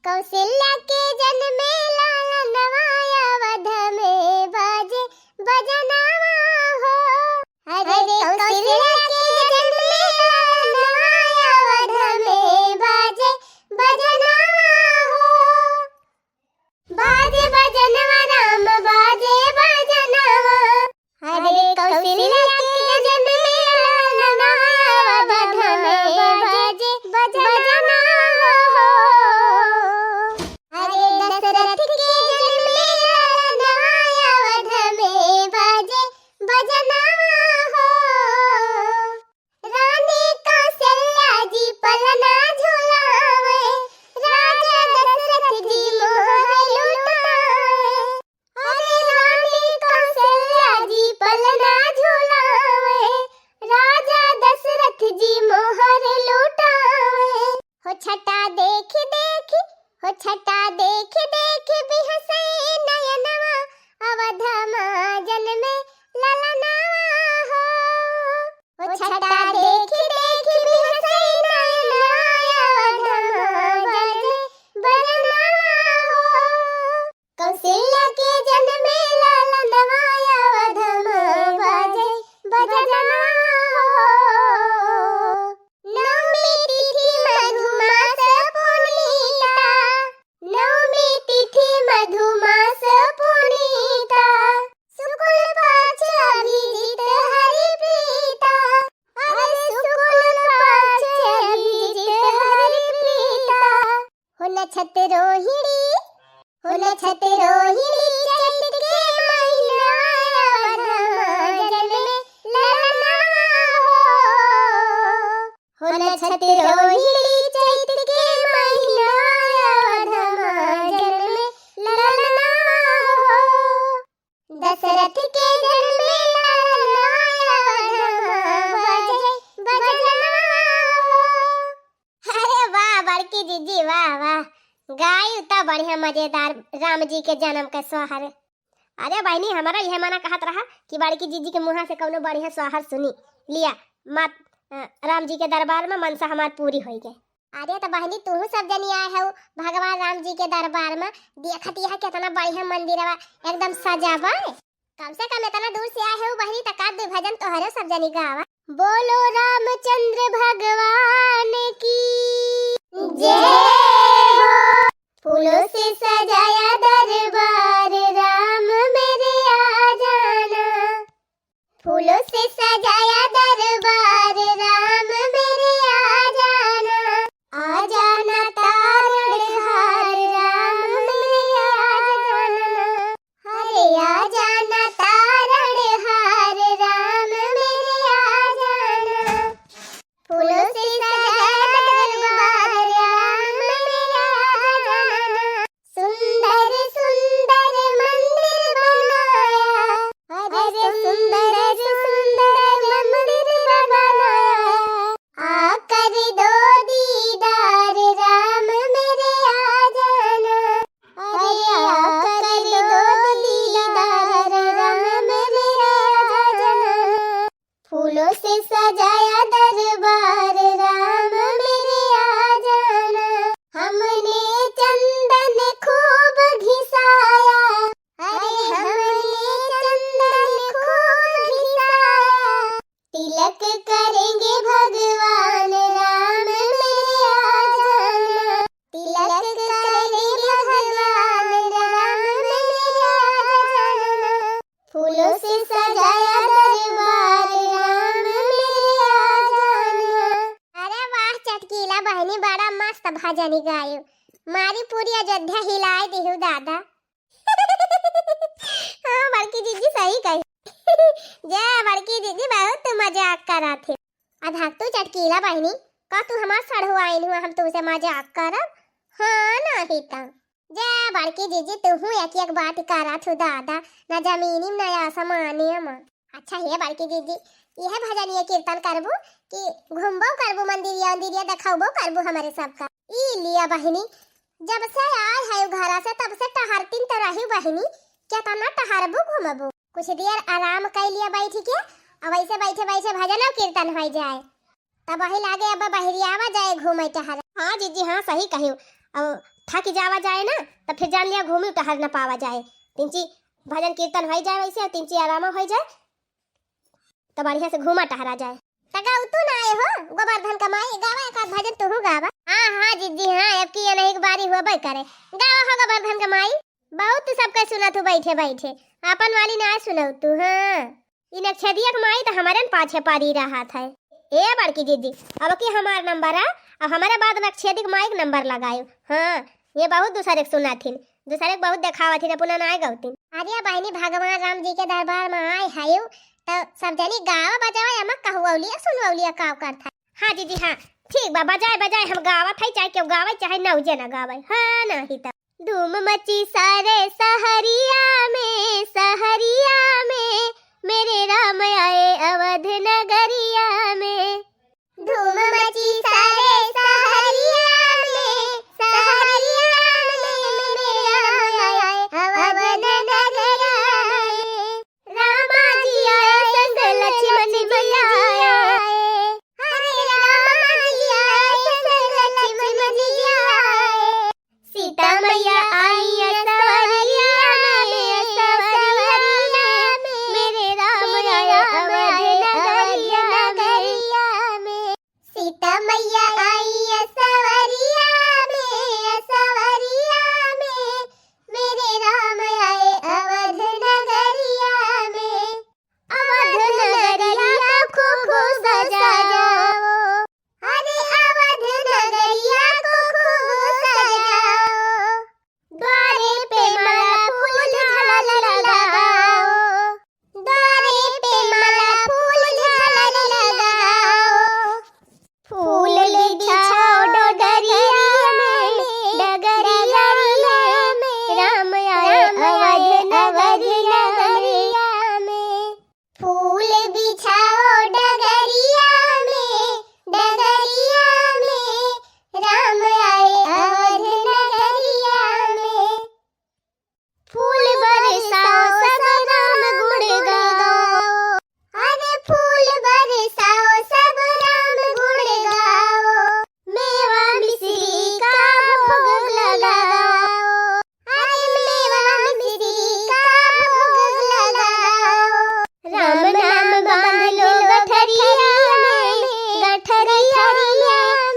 कौशल्या के जन्मे लाल नवाया वध में बाजे बजनावा हो। अरे कौशल्या के जन्मे लाल नवाया वध में बाजे बजनावा हो। बाजे बजनवा राम बाजे बजनवा। अरे कौशल्या के जन्मे लाल नवाया वध में बाजे बजनवा हो। छटा देख देख हो छटा देख देख भी हंसे नयनवा अवध मां जन्मे ललनावा हो। छटा देख देख भी हंसे नयनवा अवध मां जन्मे बरनावा हो। कौशल्या के जन्मे ललनावा अवध मां बाजे बजनावा हो। मधुमास पुनीता सुकुल पाच अभिजित हरि प्रीता। अरे सुकुल पाच अभिजित हरि प्रीता। हो नक्षत रोहिणी चैत के महीना अवध जन्मे ललनावा हो। नक्षत रोहिणी चैत के महीना अवध जन्मे दशरथ के जन्मे अरे वाह बड़की जीजी वाह वाह गाय उतना बढ़िया मजेदार राम जी के जन्म का सोहर। अरे बहनी हमारा यह माना कहत रहा कि बड़की जीजी के मुँह से कौनो बढ़िया सोहर सुनी लिया मात राम जी के दरबार में मनसा हमार पूरी हो गई। अरे तो बहनी तू सब जनी आए हो भगवान राम जी के दरबार में देखत यह कितना बढ़िया मंदिर है एकदम सजावा। कम से कम इतना दूर से आए हो बहनी तक दो भजन तो हरे सब जनी गावा। बोलो रामचंद्र भगवान की जय हो। फूलों से सजाया दरबार राम मेरे आ जाना। फूलों से सजाया दरबार राम मेरे आ जाना। आ जाना तारणहार राम मेरे आ जाना। अरे आ जाना तारणहार राम मेरे आ जाना। फूलों से सजाया दरबार राम मेरे आ जाना। सुंदर सुंदर मंदिर बनाया। अरे सुंदर सुंदर मंदिर बनाया। आकर दो दीदार राम मेरे आ जाना। अरे आकर दो दीदार राम मेरे आ जाना। फूलों से सजाया दरबार राम मेरे आ जाना। हमने चंदन खूब घिसाया। अरे हमने चंदन खूब घिसाया। तिलक करेंगे भगवान राम मेरे आ जाना। तिलक करेंगे भगवान राम मेरे आ जाना। फूलों से सजाया दरबार राम मेरे आ जाना। अरे वाह चटकीला बहनी बड़ा मस्त भजन गायो मारी पूरी अयोध्या हिलाए देहु दादा। हाँ बड़की दीदी सही कही। जय बड़की दीदी बहुत मजाक करा थे। अधा तू चटकीला बहनी का तू हमार सड़हुआ आइन हुआ हम तुमसे मजाक करब। हाँ नहीं ता जय बड़की दीदी तू एक बात करा थू दादा न जमीनी न आसमानी में। अच्छा हे बड़की दीदी यह भजन ये कीर्तन करबू कि घूमबो करबू मंदिरिया देखाबो करबू हमारे सबका। ई लिया बहनी जब से आए है घर से तब से टहरतीन तो रही बहनी क्या तना टहरबू घूमबू कुछ देर आराम कर लिया बैठ के अब ऐसे बैठे बैठे भजन और कीर्तन हो जाए तब वही लागे अब बहरियावा जाए घूमे टहर। हाँ जीजी हाँ सही कही। अब थक जावा जाए ना तो फिर जान लिया घूमी टहर न पावा जाए। तिंची भजन कीर्तन हो जाए वैसे, तिंची आराम हो जाए तो बढ़िया से घूमा टहरा जाए। तका तू ना आए हो गोवर्धन कमाई गावा का भजन तू हो गावा। हां हां जीजी हां, अब की नहीं एक बारी हुआ बई करे गावा हो गोवर्धन कमाई। बहुत सबके सुना तू बैठे बैठे, अपन वाली ना सुनौ तू। हां इन छदिया कमाई तो हमारे पाछे पारी रहा था। ए बड़की जीजी अब की हमार नंबर है, अब हमारे बाद में छेदी माइक नंबर लगायो। हां ये बहुत दूसरे के सुना थी, दूसरे के बहुत दिखावा थी, पुनः ना गौती। अरे बहनी भगवान राम जी के दरबार में आए हायो तो सब जनी गावा बजावा या मत कहवलिया सुनवलिया काव करता। हां दीदी हां ठीक बा, बजाए बजाए हम गावत है, चाहे क्यों गावे चाहे ना उजे ना गावे। हां नहीं तो धूम मची सारे सहरिया में मेरे राम आए अवध नगरिया में। धूम मची सारे सहरिया में मेरे राम आए अवध नगरिया में। रामा जी आए संग लक्ष्मण जी आए, हरे रामा जी आए संग लक्ष्मण जी आए। सीता मैया आई सवरिया में मेरे राम आया अवध नगरिया में। सीता मैया आई सवरिया में मेरे राम आए अवध नगरिया में। अवध नगरिया को खूब सजाओ, अरे अवध नगरिया को खूब सजाओ। द्वारे पे माला फूल झालर लगाओ, द्वारे पे माला फूल झालर लगाओ। फूल बिछाओ डगरिया में राम आए अवध नगरिया में। फूल बिछाओ डगरिया में राम आए अवध नगरिया में। फूल बरसाओ सब राम गुण गाओ, अरे फूल बरसाओ सब राम गुण गाओ। मेवा मिश्री का भोग लगाओ, अरे मेवा मिश्री का भोग लगाओ। राम नाम बांध लो गठरिया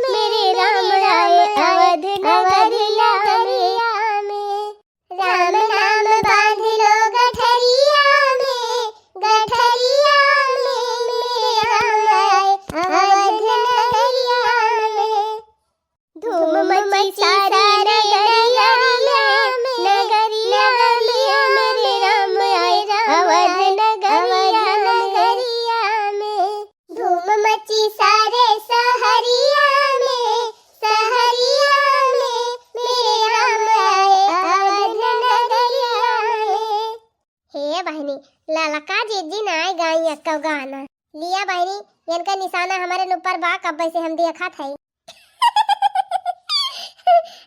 मेरे राम आए अवध नगरिया में। राम नाम बांध लो गठरिया में मेरे राम आए अवध नगरिया में। धूम मची सारी नगरिया में मेरे राम आए अवध नगरिया में। धूम मची सारे सहरिया में मेरे राम आए अवध नगरिया में। हे बहनी ललका जीजी नाय गाई अक्का गाना लिया बहनी, इनका निशाना हमारे ऊपर बा कब से हम देखा था।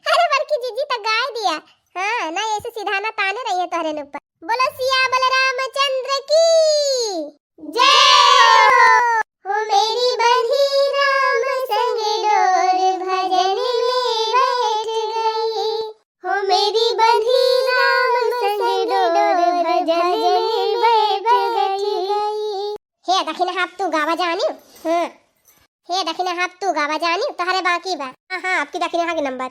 अरे बड़की जीजी तो गाय दिया। हां ना ऐसे सीधा ना ताने रही है तोहरे ऊपर। बोलो सिया बलरामचंद्र की जय हो मेरी बंधी राम संग डोर भजन में बैठ गई। हो मेरी बंधी राम संग डोर भजन में बैठ गई। हे दक्षिण हाथ तू गावा जानी। हां हे दक्षिण हाथ तू गावा जानी तोहरे बाकी बा। हां आपकी दक्षिण हाथ के नंबर।